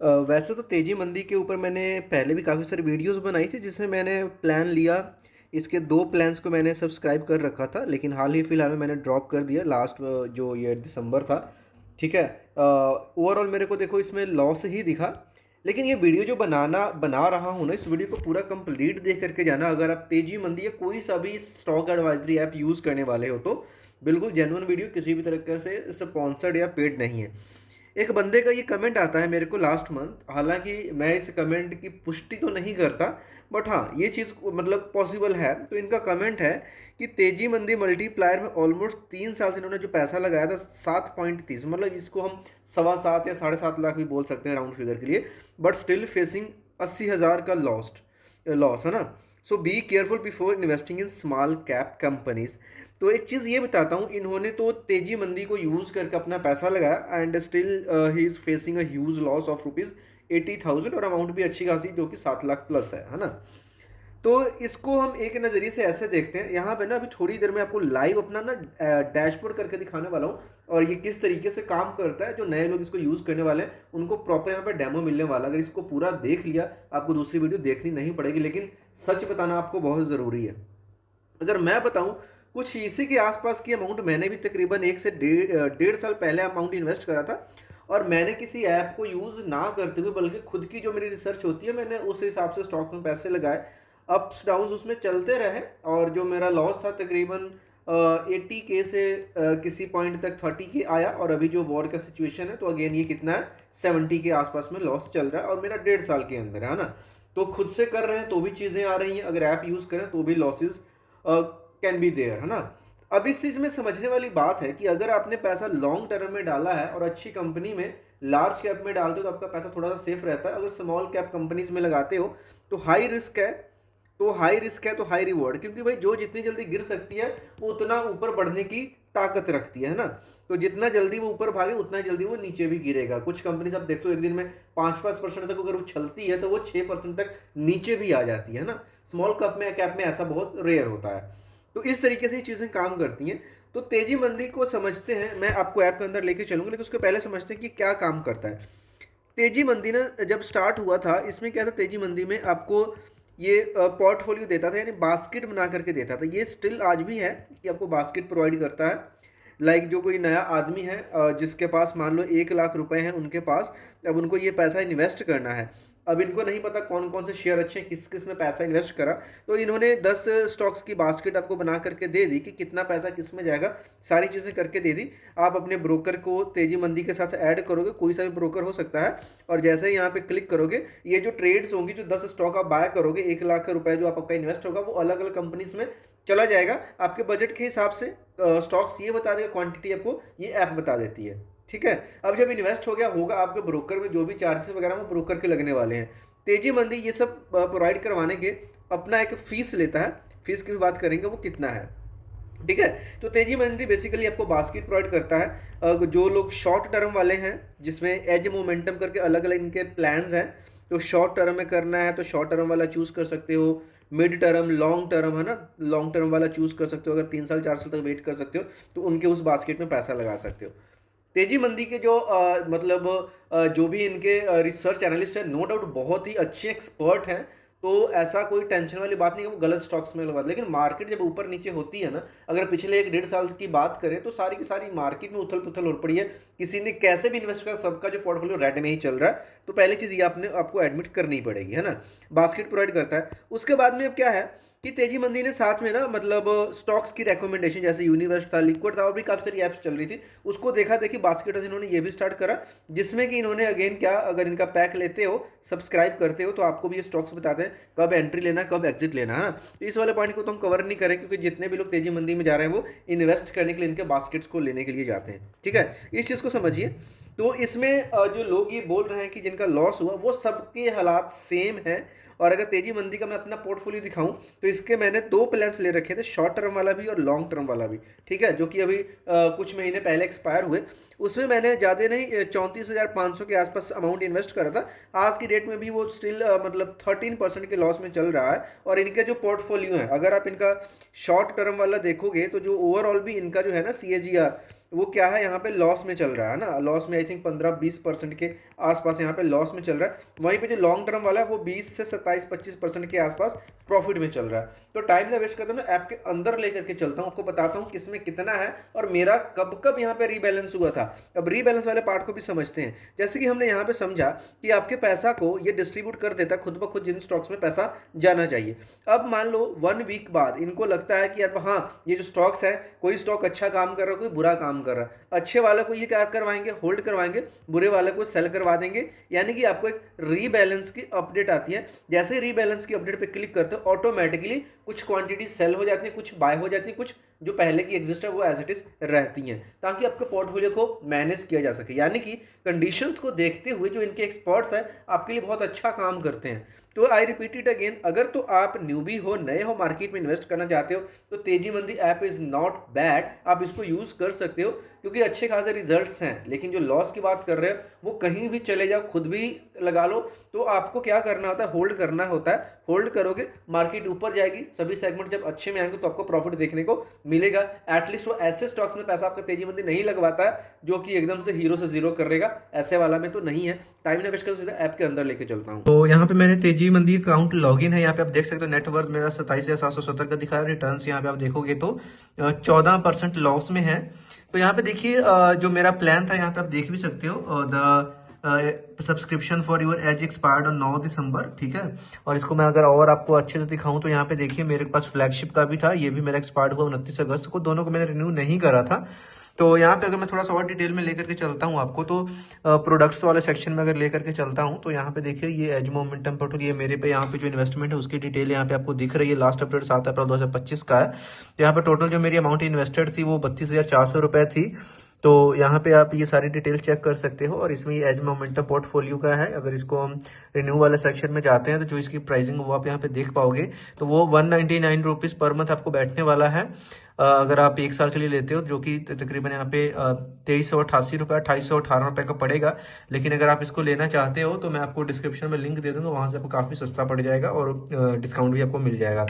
वैसे तो तेजी मंदी के ऊपर मैंने पहले भी काफ़ी सारी वीडियोस बनाई थी जिसमें मैंने प्लान लिया। इसके 2 प्लान्स को मैंने सब्सक्राइब कर रखा था, लेकिन हाल ही फिलहाल में मैंने ड्रॉप कर दिया लास्ट जो ये दिसंबर था। ठीक है। ओवरऑल मेरे को देखो इसमें लॉस ही दिखा। लेकिन ये वीडियो जो बना रहा हूँ ना, इस वीडियो को पूरा कंप्लीट देख करके जाना। अगर आप तेजी मंदी या कोई सा भी स्टॉक एडवाइजरी ऐप यूज़ करने वाले हो तो बिल्कुल जेन्युइन वीडियो, किसी भी तरह से स्पॉन्सर्ड या पेड नहीं है। एक बंदे का ये कमेंट आता है मेरे को लास्ट मंथ, हालांकि मैं इस कमेंट की पुष्टि तो नहीं करता, बट हाँ ये चीज़ मतलब पॉसिबल है। तो इनका कमेंट है कि तेजी मंदी मल्टीप्लायर में ऑलमोस्ट 3 साल से इन्होंने जो पैसा लगाया था 7.30, मतलब इसको हम 7.25 या 7.5 लाख भी बोल सकते हैं राउंड फिगर के लिए, बट स्टिल फेसिंग 80,000 का लॉस है ना। So be careful before investing in small cap companies. तो एक चीज़ ये बताता हूँ, इन्होंने तो तेजी मंदी को यूज़ करके अपना पैसा लगाया and still he is facing a huge loss of rupees 80,000, और अमाउंट भी अच्छी खासी जो कि 7 लाख प्लस है ना। तो इसको हम एक नज़रिए से ऐसे देखते हैं। यहाँ पे ना अभी थोड़ी देर में आपको लाइव अपना ना डैशबोर्ड करके दिखाने वाला हूँ, और ये किस तरीके से काम करता है। जो नए लोग इसको यूज़ करने वाले हैं उनको प्रॉपर यहाँ पे डेमो मिलने वाला। अगर इसको पूरा देख लिया, आपको दूसरी वीडियो देखनी नहीं पड़ेगी, लेकिन सच बताना आपको बहुत ज़रूरी है। अगर मैं बताऊं, कुछ इसी के आसपास की अमाउंट मैंने भी तकरीबन 1 से डेढ़ साल पहले अमाउंट इन्वेस्ट करा था, और मैंने किसी ऐप को यूज़ ना करते हुए बल्कि खुद की जो मेरी रिसर्च होती है, मैंने उस हिसाब से स्टॉक में पैसे लगाए। अप्स डाउन्स उसमें चलते रहे, और जो मेरा लॉस था तकरीबन 80K से किसी पॉइंट तक 30K आया, और अभी जो वॉर का सिचुएशन है तो अगेन ये कितना है, 70 के आसपास में लॉस चल रहा है, और मेरा 1.5 साल के अंदर है ना। तो खुद से कर रहे हैं तो भी चीज़ें आ रही हैं, अगर ऐप यूज़ करें तो भी लॉसेज कैन बी देयर है ना। अब इस चीज़ में समझने वाली बात है कि अगर आपने पैसा लॉन्ग टर्म में डाला है और अच्छी कंपनी में लार्ज कैप में डालते हो तो आपका पैसा थोड़ा सा सेफ रहता है। अगर स्मॉल कैप कंपनीज में लगाते हो तो हाई रिस्क है, तो हाई रिवॉर्ड, क्योंकि भाई जो जितनी जल्दी गिर सकती है वो उतना ऊपर बढ़ने की ताकत रखती है ना। तो जितना जल्दी वो ऊपर भागे उतना जल्दी वो नीचे भी गिरेगा। कुछ कंपनीज आप देखते हो एक दिन में 5-5% तक अगर उछलती है तो वो 6% तक नीचे भी आ जाती है ना। स्मॉल कैप में ऐसा बहुत रेयर होता है। तो इस तरीके से ये चीज़ें काम करती हैं। तो तेजी मंदी को समझते हैं, मैं आपको ऐप के अंदर लेके चलूंगा, लेकिन उसके पहले समझते हैं कि क्या काम करता है। तेजी मंदी ना जब स्टार्ट हुआ था, इसमें क्या था, तेजी मंदी में आपको ये पोर्टफोलियो देता था, यानी बास्केट बना करके देता था। ये स्टिल आज भी है कि आपको बास्केट प्रोवाइड करता है। लाइक जो कोई नया आदमी है जिसके पास मान लो 1 लाख रुपए हैं उनके पास, अब उनको ये पैसा इन्वेस्ट करना है। अब इनको नहीं पता कौन कौन से शेयर अच्छे हैं, किस किस में पैसा इन्वेस्ट करा, तो इन्होंने 10 स्टॉक्स की बास्केट आपको बना करके दे दी कि कितना पैसा किस में जाएगा, सारी चीज़ें करके दे दी। आप अपने ब्रोकर को तेजी मंदी के साथ ऐड करोगे, कोई सा भी ब्रोकर हो सकता है, और जैसे ही यहाँ पे क्लिक करोगे, ये जो ट्रेड्स होंगी, जो 10 स्टॉक आप बाय करोगे, 1 लाख रुपए जो आपका इन्वेस्ट होगा वो अलग अलग कंपनीज में चला जाएगा आपके बजट के हिसाब से। स्टॉक्स ये बता देगा, क्वांटिटी आपको ये ऐप बता देती है। ठीक है। अब जब इन्वेस्ट हो गया होगा, आपके ब्रोकर में जो भी चार्जेस वगैरह वो ब्रोकर के लगने वाले हैं। तेजी मंदी ये सब प्रोवाइड करवाने के अपना एक फीस लेता है। फीस की भी बात करेंगे वो कितना है। ठीक है। तो तेजी मंदी बेसिकली आपको बास्केट प्रोवाइड करता है। जो लोग शॉर्ट टर्म वाले हैं, जिसमें एज मोमेंटम करके अलग अलग इनके प्लान्स हैं, तो शॉर्ट टर्म में करना है तो शॉर्ट टर्म वाला चूज कर सकते हो। मिड टर्म, लॉन्ग टर्म है ना, लॉन्ग टर्म वाला चूज कर सकते हो। अगर 3 साल 4 साल तक वेट कर सकते हो तो उनके उस बास्केट में पैसा लगा सकते हो। तेजी मंदी के जो मतलब जो भी इनके रिसर्च एनालिस्ट हैं, नो डाउट बहुत ही अच्छे एक्सपर्ट हैं। तो ऐसा कोई टेंशन वाली बात नहीं कि वो गलत स्टॉक्स में लगा, लेकिन मार्केट जब ऊपर नीचे होती है ना, अगर पिछले 1-1.5 साल की बात करें तो सारी की सारी मार्केट में उथल पुथल हो पड़ी है। किसी ने कैसे भी इन्वेस्ट किया, सबका जो पोर्टफोलियो रेड में ही चल रहा है। तो पहली चीज़ ये आपको एडमिट करनी पड़ेगी, है ना। बास्केट प्रोवाइड करता है। उसके बाद में अब क्या है कि तेजी मंदी ने साथ में ना मतलब स्टॉक्स की रिकमेंडेशन, जैसे यूनिवेस्ट था, लिक्विड था, और भी काफ़ी सारी ऐप्स चल रही थी, उसको देखा देखी बास्केट इन्होंने ये भी स्टार्ट करा, जिसमें कि इन्होंने अगेन क्या, अगर इनका पैक लेते हो, सब्सक्राइब करते हो, तो आपको भी ये स्टॉक्स बताते हैं कब एंट्री लेना कब एग्जिट लेना है ना। तो इस वाले पॉइंट को तो हम कवर नहीं करें, क्योंकि जितने भी लोग तेजी मंदी में जा रहे हैं वो इन्वेस्ट करने के लिए इनके बास्केट्स को लेने के लिए जाते हैं। ठीक है, इस चीज़ को समझिए। तो इसमें जो लोग ये बोल रहे हैं कि जिनका लॉस हुआ, वो सबके हालात सेम है, और अगर तेजी मंदी का मैं अपना पोर्टफोलियो दिखाऊं तो इसके मैंने दो प्लान्स ले रखे थे, शॉर्ट टर्म वाला भी और लॉन्ग टर्म वाला भी, ठीक है, जो कि अभी कुछ महीने पहले एक्सपायर हुए। उसमें मैंने ज़्यादा नहीं 34,500 के आसपास अमाउंट इन्वेस्ट करा था। आज की डेट में भी वो स्टिल मतलब 13% के लॉस में चल रहा है। और इनके जो पोर्टफोलियो है, अगर आप इनका शॉर्ट टर्म वाला देखोगे तो जो ओवरऑल भी इनका जो है ना CAGR, वो क्या है, यहाँ पे लॉस में चल रहा है ना, लॉस में आई थिंक 15-20% के आसपास यहाँ पे लॉस में चल रहा है। वहीं पे जो लॉन्ग टर्म वाला है वो 20 से 27-25% के आसपास प्रॉफिट में चल रहा है। तो टाइम ना वेस्ट करता हूँ, ऐप के अंदर लेकर के चलता हूँ, आपको बताता हूँ किसमें कितना है और मेरा कब कब यहाँ पे रीबैलेंस हुआ था। अब रीबैलेंस वाले पार्ट को भी समझते हैं। जैसे कि हमने यहाँ पे समझा कि आपके पैसा को ये डिस्ट्रीब्यूट कर देता है खुद ब खुद जिन स्टॉक्स में पैसा जाना चाहिए। अब मान लो 1 वीक बाद इनको लगता है कि यार हाँ ये जो स्टॉक्स है, कोई स्टॉक अच्छा काम कर रहा है, कोई बुरा काम कर रहा है, अच्छे वाले को ये क्या करवाएंगे, होल्ड करवाएंगे, बुरे वाले को सेल करवा देंगे। यानी कि आपको एक रीबैलेंस की अपडेट आती है। जैसे ही रीबैलेंस की अपडेट पे क्लिक करते हो ऑटोमेटिकली कुछ क्वांटिटी सेल हो जाती है, कुछ बाय हो जाती है, कुछ जो पहले की एग्जिस्ट है वो एज इट इज रहती हैं, ताकि आपके पोर्टफोलियो को मैनेज किया जा सके। यानी कि कंडीशंस को देखते हुए जो इनके एक्सपर्ट्स हैं आपके लिए बहुत अच्छा काम करते हैं। तो आई रिपीट इट अगेन, अगर तो आप न्यूबी हो, नए हो, मार्केट में इन्वेस्ट करना चाहते हो तो तेजी मंदी ऐप इज नॉट बैड, आप इसको यूज कर सकते हो क्योंकि अच्छे खासे रिजल्ट्स हैं। लेकिन जो लॉस की बात कर रहे हो वो कहीं भी चले जाओ, खुद भी लगा लो, तो आपको क्या करना होता है, होल्ड करना होता है। होल्ड करोगे, मार्केट ऊपर जाएगी, सभी सेगमेंट जब अच्छे में आएंगे तो आपको प्रॉफिट देखने को मिलेगा। एटलीस्ट वो ऐसे स्टॉक्स में पैसा आपका तेजी मंदी नहीं लगवाता है जो कि एकदम से हीरो से जीरो कर देगा, ऐसे वाला में तो नहीं है। टाइम ना वेस्ट कर, सीधा ऐप के अंदर लेके चलता हूँ। तो यहाँ पे मैंने तेजी मंदी अकाउंट लॉगिन है, यहाँ पे आप देख सकते हो नेटवर्थ मेरा 27,770 का दिखा रहा है। रिटर्न यहाँ पे आप देखोगे तो 14% लॉस में है। तो यहाँ पे देखिए जो मेरा प्लान था यहाँ पे आप देख भी सकते हो, the subscription for your age expired on 9 दिसंबर, ठीक है। और इसको मैं अगर और आपको अच्छे से दिखाऊं तो यहाँ पे देखिए मेरे पास फ्लैगशिप का भी था, ये भी मेरा एक्सपायर्ड हुआ 29 अगस्त को, दोनों को मैंने रिन्यू नहीं करा था। तो यहाँ पे अगर मैं थोड़ा सा और डिटेल में लेकर के चलता हूँ आपको, तो प्रोडक्ट्स वाले सेक्शन में अगर लेकर के चलता हूँ तो यहाँ पे देखिए ये एज मोमेंटम पोर्टल, ये मेरे पे यहाँ पे जो इन्वेस्टमेंट है उसकी डिटेल यहाँ पे आपको दिख रही है। लास्ट अपडेट 7 अप्रैल 2025 का है। तो यहाँ पे टोटल जो मेरी अमाउंट इन्वेस्टेड थी वो 32,400 रुपए थी। तो यहाँ पे आप ये सारी डिटेल चेक कर सकते हो। और इसमें ये एज मोमेंटम पोर्टफोलियो का है। अगर इसको हम रिन्यू वाले सेक्शन में जाते हैं तो जो इसकी प्राइसिंग वो आप यहाँ पे देख पाओगे, तो वो 199 रुपीज़ पर मंथ आपको बैठने वाला है अगर आप 1 साल के लिए लेते हो, जो कि तकरीबन यहाँ पे 2388 रुपये 2818 रुपये का पड़ेगा। लेकिन अगर आप इसको लेना चाहते हो तो मैं आपको डिस्क्रिप्शन में लिंक दे दूंगा, वहाँ से आपको काफ़ी सस्ता पड़ जाएगा और डिस्काउंट भी आपको मिल जाएगा।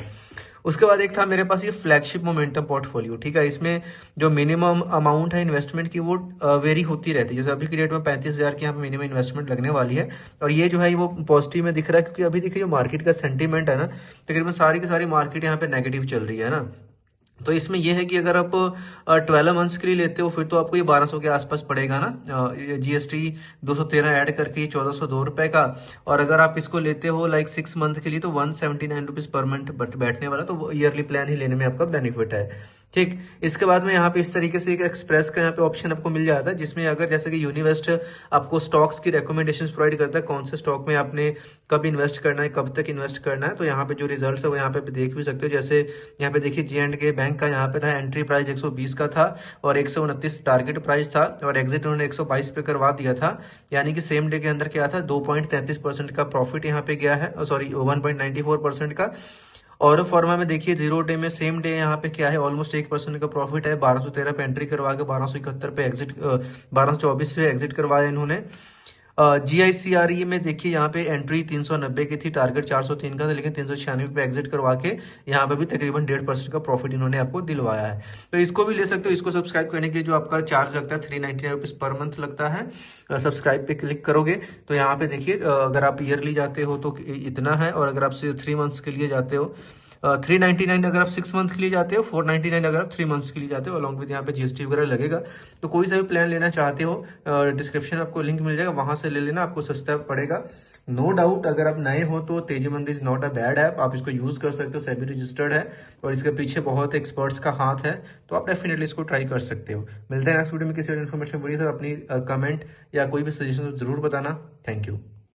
उसके बाद एक था मेरे पास ये फ्लैगशिप मोमेंटम पोर्टफोलियो, ठीक है। इसमें जो मिनिमम अमाउंट है इन्वेस्टमेंट की वो वेरी होती रहती है। जैसे अभी की डेट में 35,000 की यहाँ पे मिनिमम इन्वेस्टमेंट लगने वाली है। और ये जो है वो पॉजिटिव में दिख रहा है क्योंकि अभी देखिए जो मार्केट का सेंटीमेंट है ना, तकरीबन सारी की सारी मार्केट यहाँ पे नेगेटिव चल रही है ना। तो इसमें यह है कि अगर आप 12 मंथ्स के लिए लेते हो फिर तो आपको ये 1200 के आसपास पड़ेगा ना, GST 213 ऐड करके 1402 रुपए का। और अगर आप इसको लेते हो लाइक 6 मंथ के लिए तो 179 रुपीज पर मंथ बैठने वाला, तो वो ईयरली प्लान ही लेने में आपका बेनिफिट है, ठीक। इसके बाद में यहाँ पे इस तरीके से एक एक्सप्रेस का यहाँ पे ऑप्शन आपको मिल जाता है, जिसमें अगर जैसे कि यूनिवेस्ट आपको स्टॉक्स की रिकमेंडेशंस प्रोवाइड करता है, कौन से स्टॉक में आपने कब इन्वेस्ट करना है, कब तक इन्वेस्ट करना है। तो यहाँ पे जो रिजल्ट्स है वो यहाँ पे देख भी सकते हो। जैसे यहाँ पे देखिए J&K बैंक का यहाँ पे था, एंट्री प्राइस 120 का था और 129 टारगेट प्राइस था और एग्जिट उन्होंने 122 पे करवा दिया था। यानी कि सेम डे के अंदर क्या था, 2.33% का प्रॉफिट यहाँ पे गया है, सॉरी 1.94% का। और फॉर्मा में देखिए 0 डे में सेम डे यहाँ पे क्या है, ऑलमोस्ट 1% का प्रॉफिट है। 1213 पे एंट्री करवा के 1271 पे एग्जिट 1224 पे एग्जिट करवाया इन्होंने। GICRE में देखिए यहाँ पे एंट्री 390 की थी, टारगेट 403 का था, लेकिन 396 पे एग्जिट करवा के यहाँ पे भी तकरीबन 1.5% का प्रॉफिट इन्होंने आपको दिलवाया है। तो इसको भी ले सकते हो। इसको सब्सक्राइब करने के लिए जो आपका चार्ज लगता है 399 रुपीज पर मंथ लगता है। सब्सक्राइब पे क्लिक करोगे तो यहाँ पे देखिए अगर आप ईयरली जाते हो तो इतना है, और अगर आप 3 मंथ्स के लिए जाते हो 399 अगर आप 6 मंथ के लिए जाते हो, 499 अगर आप 3 मंथ्स के लिए जाते हो, अलॉन्ग विद यहाँ पे GST वगैरह लगेगा। तो कोई सा भी प्लान लेना चाहते हो डिस्क्रिप्शन में आपको लिंक मिल जाएगा, वहां से ले लेना, आपको सस्ता पड़ेगा। नो डाउट अगर आप नए हो तो तेजी मंदी is not a bad app, आप इसको यूज कर सकते हो, सेबी रजिस्टर्ड है और इसके पीछे बहुत एक्सपर्ट्स का हाथ है, तो आप डेफिनेटली इसको ट्राई कर सकते हो। मिलते हैं नेक्स्ट वीडियो में किसी और इन्फॉर्मेशन, अपनी कमेंट या कोई भी सजेशन जरूर बताना। Thank you.